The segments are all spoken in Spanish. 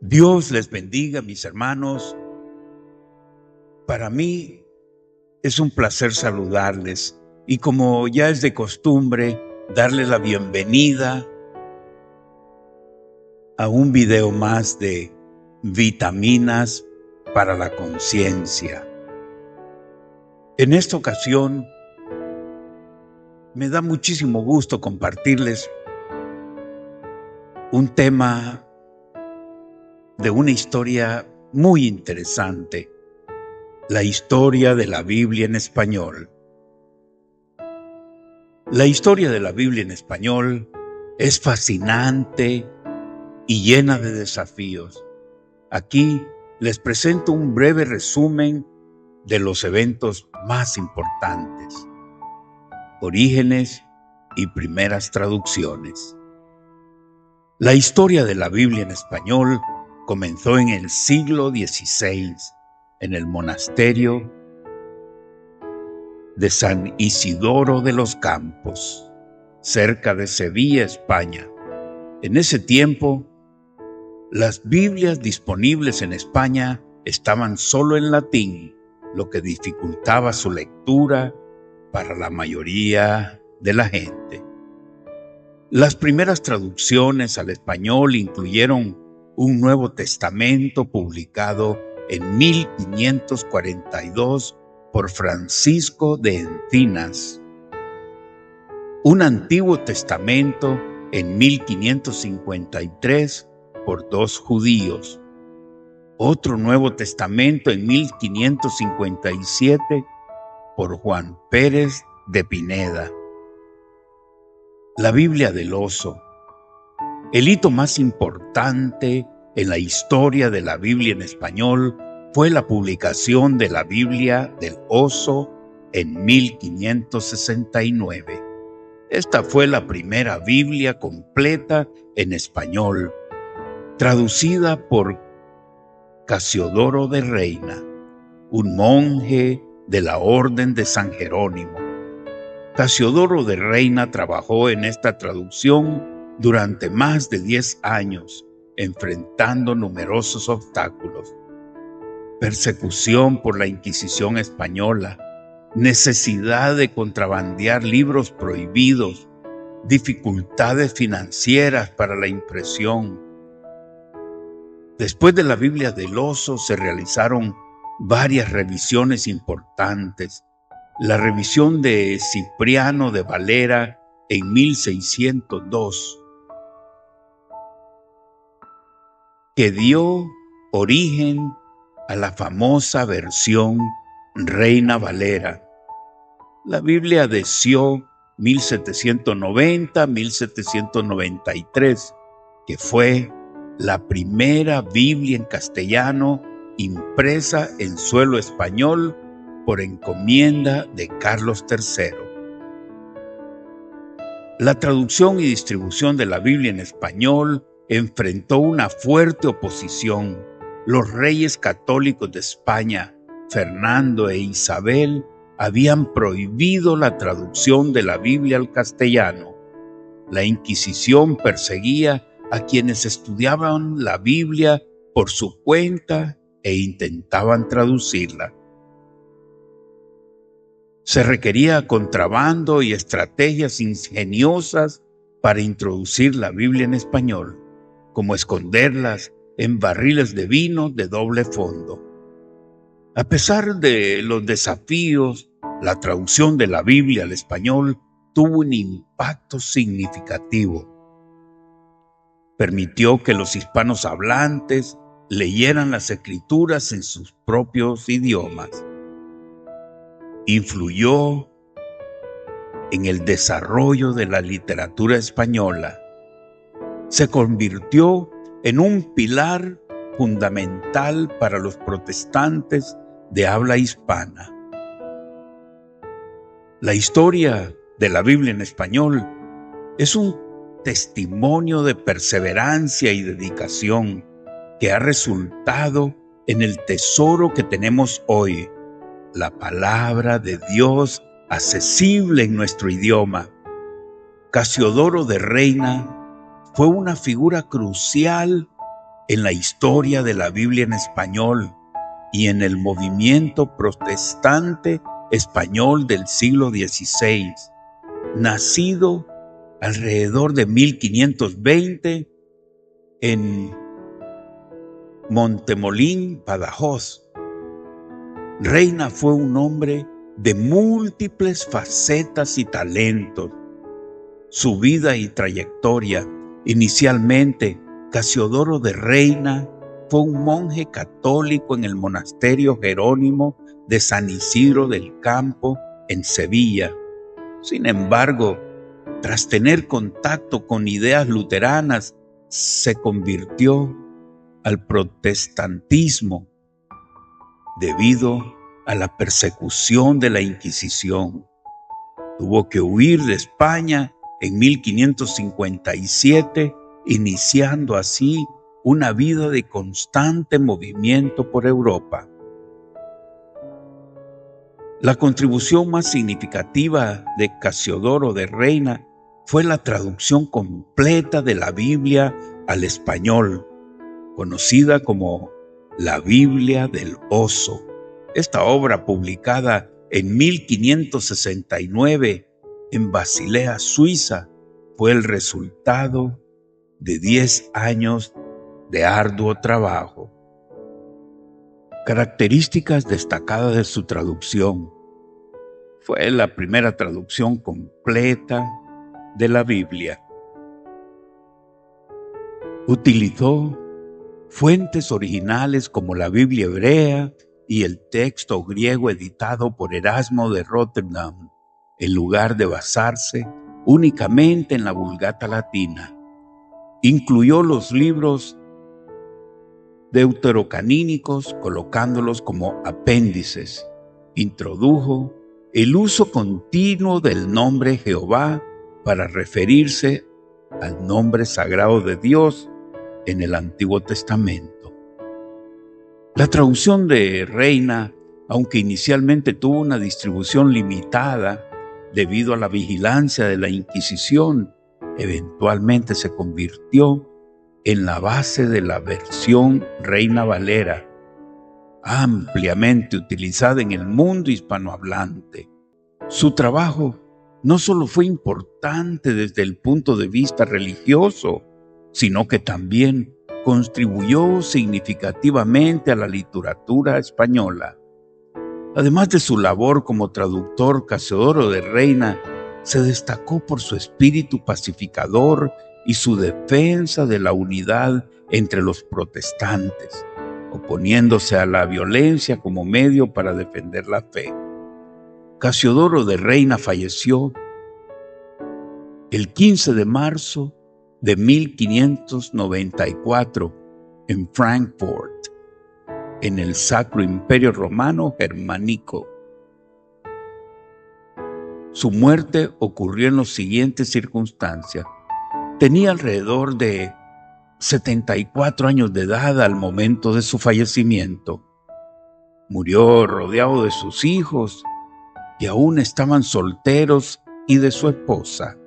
Dios les bendiga, mis hermanos. Para mí es un placer saludarles y, como ya es de costumbre, darles la bienvenida a un video más de vitaminas para la conciencia. En esta ocasión me da muchísimo gusto compartirles un tema de una historia muy interesante, la historia de la Biblia en español. La historia de la Biblia en español es fascinante y llena de desafíos. Aquí les presento un breve resumen de los eventos más importantes, orígenes y primeras traducciones. La historia de la Biblia en español comenzó en el siglo XVI, en el monasterio de San Isidoro de los Campos, cerca de Sevilla, España. En ese tiempo, las Biblias disponibles en España estaban solo en latín, lo que dificultaba su lectura para la mayoría de la gente. Las primeras traducciones al español incluyeron un Nuevo Testamento publicado en 1542 por Francisco de Encinas, un Antiguo Testamento en 1553 por dos judíos, otro Nuevo Testamento en 1557 por Juan Pérez de Pineda. La Biblia del Oso. El hito más importante en la historia de la Biblia en español fue la publicación de la Biblia del Oso en 1569. Esta fue la primera Biblia completa en español, traducida por Casiodoro de Reina, un monje de la Orden de San Jerónimo. Casiodoro de Reina trabajó en esta traducción durante más de 10 años, enfrentando numerosos obstáculos: persecución por la Inquisición española, necesidad de contrabandear libros prohibidos, dificultades financieras para la impresión. Después de la Biblia del Oso se realizaron varias revisiones importantes. La revisión de Cipriano de Valera en 1602, que dio origen a la famosa versión Reina Valera. La Biblia de Sió 1790-1793, que fue la primera Biblia en castellano impresa en suelo español por encomienda de Carlos III. La traducción y distribución de la Biblia en español enfrentó una fuerte oposición. Los reyes católicos de España, Fernando e Isabel, habían prohibido la traducción de la Biblia al castellano. La Inquisición perseguía a quienes estudiaban la Biblia por su cuenta e intentaban traducirla. Se requería contrabando y estrategias ingeniosas para introducir la Biblia en español, como esconderlas en barriles de vino de doble fondo. A pesar de los desafíos, la traducción de la Biblia al español tuvo un impacto significativo. Permitió que los hispanos hablantes leyeran las Escrituras en sus propios idiomas. Influyó en el desarrollo de la literatura española. Se convirtió en un pilar fundamental para los protestantes de habla hispana. La historia de la Biblia en español es un testimonio de perseverancia y dedicación que ha resultado en el tesoro que tenemos hoy, la palabra de Dios accesible en nuestro idioma. Casiodoro de Reina fue una figura crucial en la historia de la Biblia en español y en el movimiento protestante español del siglo XVI, nacido alrededor de 1520 en Montemolín, Badajoz. Reina fue un hombre de múltiples facetas y talentos. Su vida y trayectoria: inicialmente, Casiodoro de Reina fue un monje católico en el monasterio Jerónimo de San Isidro del Campo, en Sevilla. Sin embargo, tras tener contacto con ideas luteranas, se convirtió al protestantismo debido a la persecución de la Inquisición. Tuvo que huir de España en 1557, iniciando así una vida de constante movimiento por Europa. La contribución más significativa de Casiodoro de Reina fue la traducción completa de la Biblia al español, conocida como la Biblia del Oso. Esta obra, publicada en 1569 en Basilea, Suiza, fue el resultado de 10 años de arduo trabajo. Características destacadas de su traducción: fue la primera traducción completa de la Biblia. Utilizó fuentes originales como la Biblia hebrea y el texto griego editado por Erasmo de Róterdam, en lugar de basarse únicamente en la Vulgata latina. Incluyó los libros deuterocanínicos, colocándolos como apéndices. Introdujo el uso continuo del nombre Jehová para referirse al nombre sagrado de Dios en el Antiguo Testamento. La traducción de Reina, aunque inicialmente tuvo una distribución limitada debido a la vigilancia de la Inquisición, eventualmente se convirtió en la base de la versión Reina Valera, ampliamente utilizada en el mundo hispanohablante. Su trabajo no solo fue importante desde el punto de vista religioso, sino que también contribuyó significativamente a la literatura española. Además de su labor como traductor, Casiodoro de Reina se destacó por su espíritu pacificador y su defensa de la unidad entre los protestantes, oponiéndose a la violencia como medio para defender la fe. Casiodoro de Reina falleció el 15 de marzo de 1594 en Frankfurt, en el Sacro Imperio Romano Germánico. Su muerte ocurrió en las siguientes circunstancias. Tenía alrededor de 74 años de edad al momento de su fallecimiento. Murió rodeado de sus hijos, que aún estaban solteros, y de su esposa.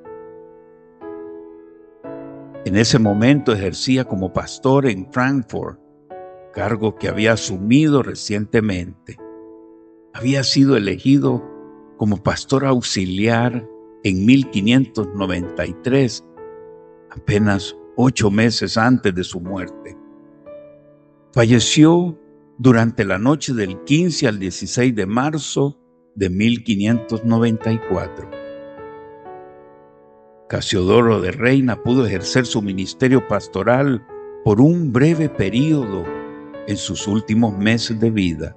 En ese momento ejercía como pastor en Frankfurt, cargo que había asumido recientemente. Había sido elegido como pastor auxiliar en 1593, apenas 8 meses antes de su muerte. Falleció durante la noche del 15 al 16 de marzo de 1594. Casiodoro de Reina pudo ejercer su ministerio pastoral por un breve período en sus últimos meses de vida,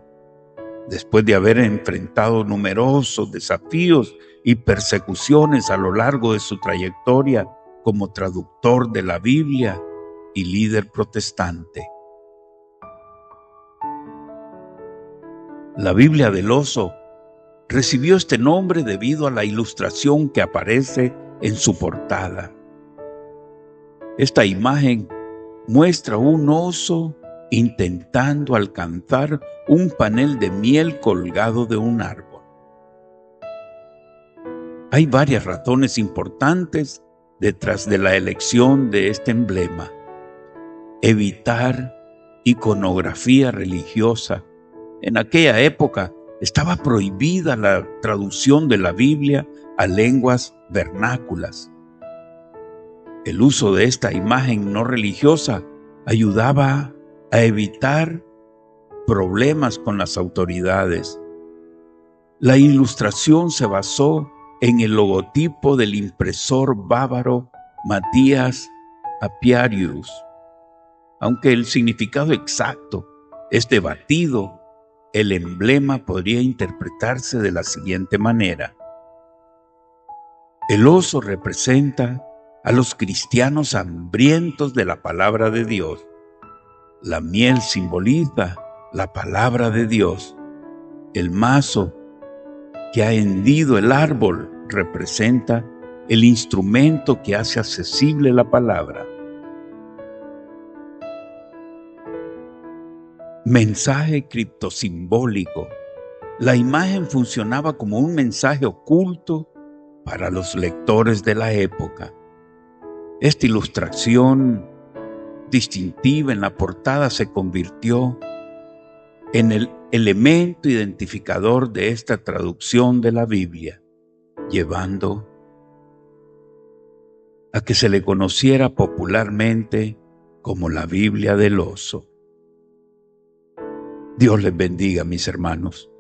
después de haber enfrentado numerosos desafíos y persecuciones a lo largo de su trayectoria como traductor de la Biblia y líder protestante. La Biblia del Oso recibió este nombre debido a la ilustración que aparece en su portada. Esta imagen muestra un oso intentando alcanzar un panel de miel colgado de un árbol. Hay varias razones importantes detrás de la elección de este emblema. evitar iconografía religiosa. En aquella época estaba prohibida la traducción de la Biblia a lenguas vernáculas. El uso de esta imagen no religiosa ayudaba a evitar problemas con las autoridades. La ilustración se basó en el logotipo del impresor bávaro Matías Apiarius. Aunque el significado exacto es debatido, el emblema podría interpretarse de la siguiente manera. El oso representa a los cristianos hambrientos de la palabra de Dios. La miel simboliza la palabra de Dios. El mazo que ha hendido el árbol representa el instrumento que hace accesible la palabra. Mensaje criptosimbólico. La imagen funcionaba como un mensaje oculto para los lectores de la época. Esta ilustración distintiva en la portada se convirtió en el elemento identificador de esta traducción de la Biblia, llevando a que se le conociera popularmente como la Biblia del oso. Dios les bendiga, mis hermanos.